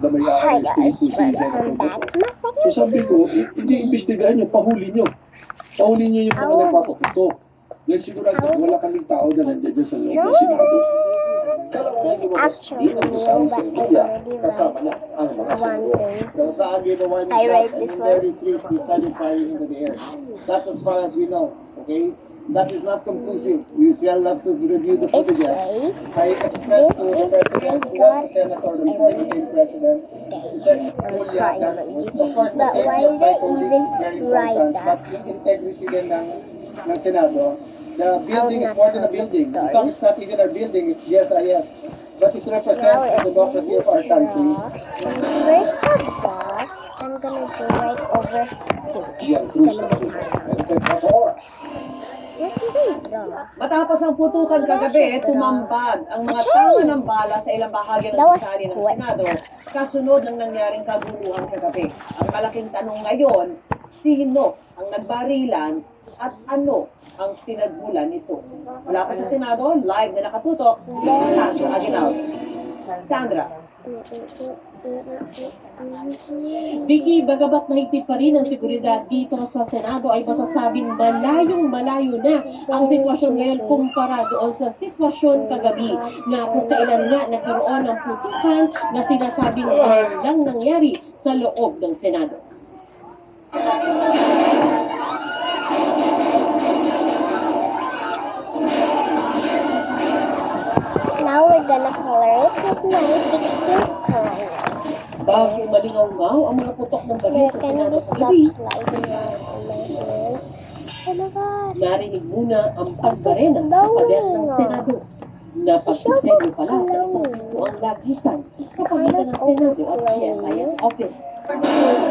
na may Hi ARSP guys, to si Senator welcome back Bato. to my So second sabi ko, hindi imbestigahan nyo, pahuli nyo. Pahuli nyo yung mga nagpapaputo. Dahil sigurado wala kaming tao na nandiyan dyan sa loob ng Senado. This actually new, but I already kasama wrote na ang mga one senador. thing. I read this one. We started firing into the air. That's as far as we know, okay? That is not conclusive. We still have to review the It footages. says, I expressed to the this is president, who was the senator before he became president, that, oh yeah, that, of course, But the why safety of they my colleagues even is very write important, that? but yung integrity din ng Senado, the building is not more than a tell the building. story. Because it's not even a building, it's GSIS. But it Now represents the democracy of our country. First of all, I'm gonna do right over here because it's gonna be silent. What did they draw? Matapos ang putukan kagabi, tumambad ang mga tama ng bala sa ilang bahagi ng That was gusali ng quick. Senado kasunod ng nangyaring kaguluhan kagabi. Ang malaking tanong ngayon, sino ang nagbarilan at ano ang pinagmulan nito? Mula pa sa Senado, live na nakatutok, Sandra Aguinaldo. Sandra. Vicky, bagamat mahigpit pa rin ang seguridad dito sa Senado ay masasabing malayong-malayo na ang sitwasyon ngayon kumpara doon sa sitwasyon kagabi na kung kailan nga nagkaroon ng putukan na sinasabing walang nangyari sa loob ng Senado. Now we're gonna color it with my 16 color. Bago malingaw-ngaw ang mga putok ng bagay Where sa can Senado this stop kagabi, sliding around on my hands? Oh my god. narinig muna ang pagbarena sa pader ng Senado. Napagsisenyo pala sa isang pintuang lagusan sa pagitan ng Senado at GSIS office.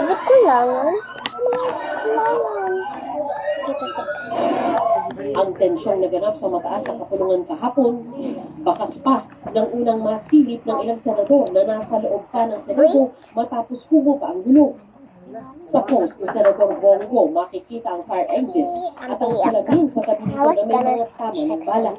Zip ko lang. Ang tensyong naganap sa mataas na kapulungan kahapon, bakas pa ng unang masilip ng ilang senador na nasa loob pa ng Senado matapos hubo pa ang gulo. Sa post ni Senador Bongo, makikita ang fire exit at ang salabin sa tabi nito na may mga tama ng bala.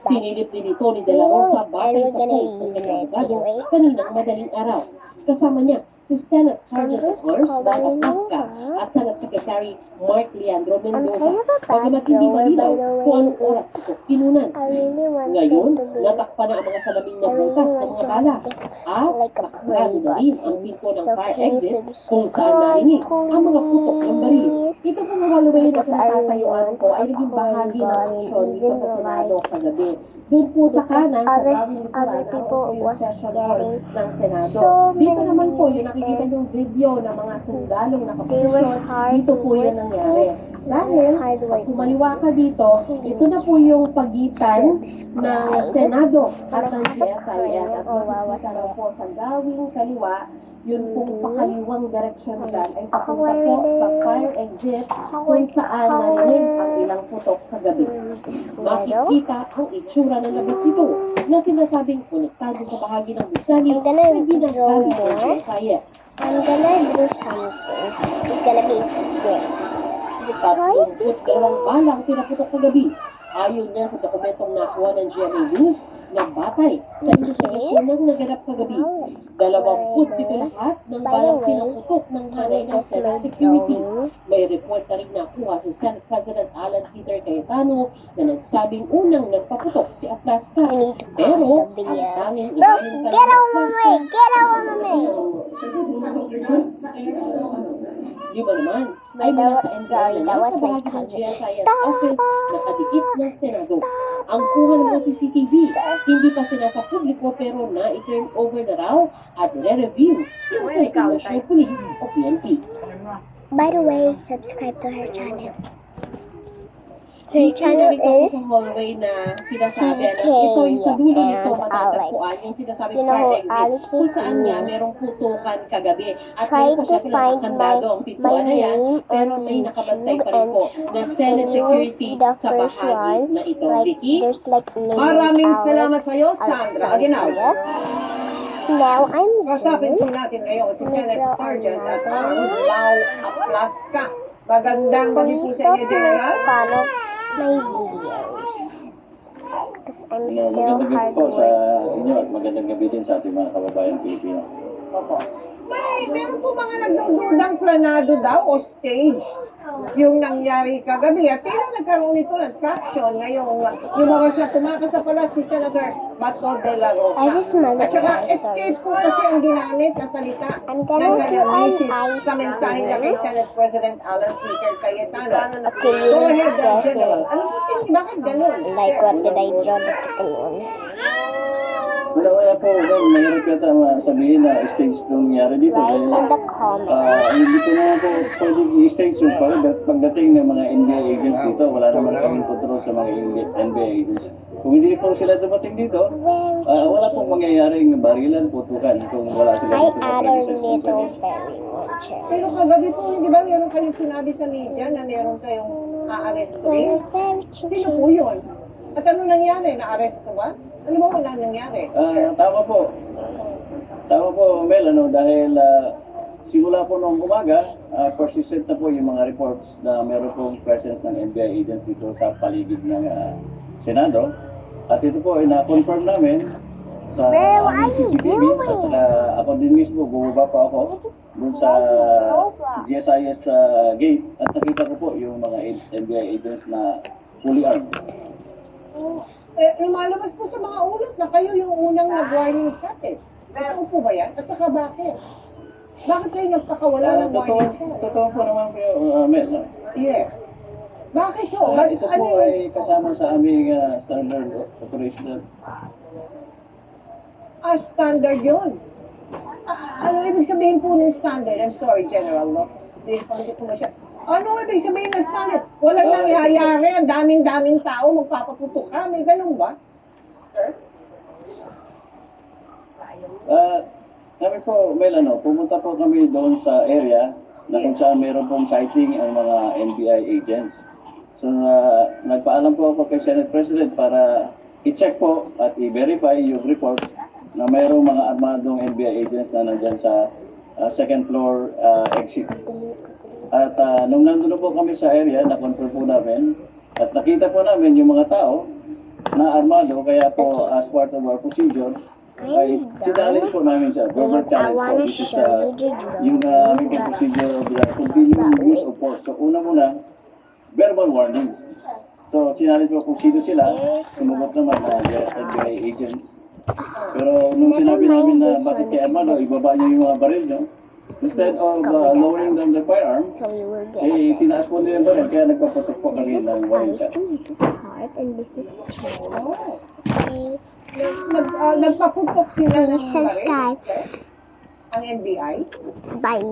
Sinilip din ito ni De La Rosa batay sa post ng kanyang abogado kaninang madaling araw. Kasama niya si Senate Sergeant at Arms Mark Aplasca at Senate Secretary Mark Leandro Mendoza. Bagamat hindi malinaw kung anong oras ito kinunan. Ngayon, natakpan na ang mga salabing na butas ng mga bala at nakasarado na rin ang pinto ng fire exit kung saan narinig ang mga putok ng baril. Ito pong nawalubayin na sa natatayuan ko ay naging bahagi ng aksyon dito sa Senado kagabi. Doon po sa kanan, sa gawing other people yung was session hall getting ng Senado. so Dito naman po, many yung nakikita yung video ng mga sundalong They were nakaposisyon, hard dito po yan nangyari. Dahil, pag kumaliwa ka dito, ito na po yung pagitan ng Senado at ng GSIS. At makikita na po sa gawing kaliwa, yun pong pakaliwang direksyon dyan ay papunta po sa fire exit kung saan narinig ang ilang putok kagabi. Makikita ang itsura ng labas nito na sinasabing konektado sa bahagi ng gusali I'm gonna na ginagamit ng draw more. GSIS. I'm gonna do something. It's gonna be a square. Victoria's Tatlong dalawang balang pinaputok kagabi. Ayon niya sa dokumentong nakuha ng GMA News na batay sa investigasyon ng naganap kagabi. 27 lahat ng balang pinaputok ng hanay ng Senate Security. May report na rin nakuha si Senate President Alan Peter Cayetano na nagsabing unang nagpaputok si Aplasca. I need to Pero pause the ang video. tanging Bros, umamin get out of my way! Get out of my way! Di ba naman? Ay mula sa NBI na That was nasa my bahagi ng cousin. GSIS Stop! office na kadikit ng Senado. Ang kuha ng CCTV, hindi pa sinasa publiko pero na-turn over na raw at re-review ng Philippine National Police o PNP. By the way, subscribe to her channel. Her channel Narito ko is sa hallway na sinasabi na CZK ito yung sa dulo nito and matatagpuan Alex. yung sinasabing You know fire who exit Alex kung is? saan nga merong putukan kagabi at Try meron pa to siya find pinakakandado ang my pintuan na yan name pero on may nakabantay pa rin YouTube po and na Senate you will Security see the sa first bahagi one. na ito. Like Vicky? there's like a name Maraming like salamat Alex, sa iyo, Sandra Aguinaldo. Now I'm Kasapin po done. natin ngayon si Senate Medyo Sergeant at ano. Arms Mau Aplasca. Magandang gabi po Please sa don't inyo, make General. fun of my videos. Because I'm still Magandang gabi po sa hardworking. inyo at magandang gabi din sa ating mga kababayan Pilipino. Opo. Meron po mga nagdududang planado daw o stage yung nangyari kagabi. At kailan nagkaroon nito ng traction ngayong lumabas na tumakas sa pala si Senator Bato de la Rosa. I just smell At it, saka guys. Sorry. escape po kasi ang ginamit na salita I'm na gonna do an gamitin ice sa mensahe niya kay Senate President Alan Speaker Cayetano. Okay, you Go need ahead, to guess General. it. Ano po bakit ganun? Like, what did I draw the second one? Wala po, well, mahirap yata sabihin na stage nung nangyari dito. Write Dahil in the comments. hindi ko naman po pwedeng i-stage yung pagdating ng mga NBA agents dito, wala naman kaming control sa mga NBA agents. Kung hindi po sila dumating dito, wala pong mangyayaring barilan, putukan kung wala sila I dito sa add a premises ng little pwede. fairy watcher. Pero kagabi po, hindi ba meron kayong sinabi sa media na meron kayong aarestuin? Very Sino po yun? At ano nangyari? Na-arresto ba? Ano ba wala nangyari? Tama po. Tama po, Mel, dahil simula po noong umaga, persistent na po yung mga reports na meron pong presence ng NBI agents dito sa paligid ng Senado. At ito po ay na-confirm namin sa Bro, what are you CCTV at doing? saka ako din mismo, bumaba pa ako dun sa GSIS gate at nakita ko po yung mga NBI agents na fully armed. Lumalabas po sa mga ulat na kayo yung unang nag-warning shot eh. Totoo po ba yan? At saka bakit? Bakit kayo nagpakawala ng warning shot? Totoo po naman po yung Mel. Yes. Bakit po? Ba't Ito ano po yung... ay kasama sa aming standard operational. Standard yun. Ano ibig sabihin po ng standard? I'm sorry, General, no? Hindi ko masya. Ano ibig sabihin ng standard? Walang nangyayari. Ang daming-daming tao magpapaputok ka. May ganun ba? Sir? Kami po, Mel, pumunta po kami doon sa area na kung saan mayroon pong sighting ang mga NBI agents. So, nagpaalam po ako kay Senate President para i-check po at i-verify yung report na mayroong mga armadong NBI agents na nandyan sa second floor exit. At nung nandun po kami sa area, na-confirm po namin at nakita po namin yung mga tao na armado, kaya po as part of our procedure, ay sinalin po namin siya, verbal And I challenge po. wanna This is show you the yung drawing aming that procedure of the continuing use of force. So una muna, verbal warning. So sinalin po kung sino sila, sumugot naman na FBI agents. Pero nung sinabi namin na bakit kay Armando, ibaba niyo yung mga baril nyo, instead of lowering down the firearm, so you will get a bit. tinaas po nila yung baril, kaya nagpaputok po kami This is ng warning ice, shot. and this is heart, and this is channel. Oh. Okay. Nagpaputok sila ng Please subscribe. baril, sir? Ang NBI? Bye.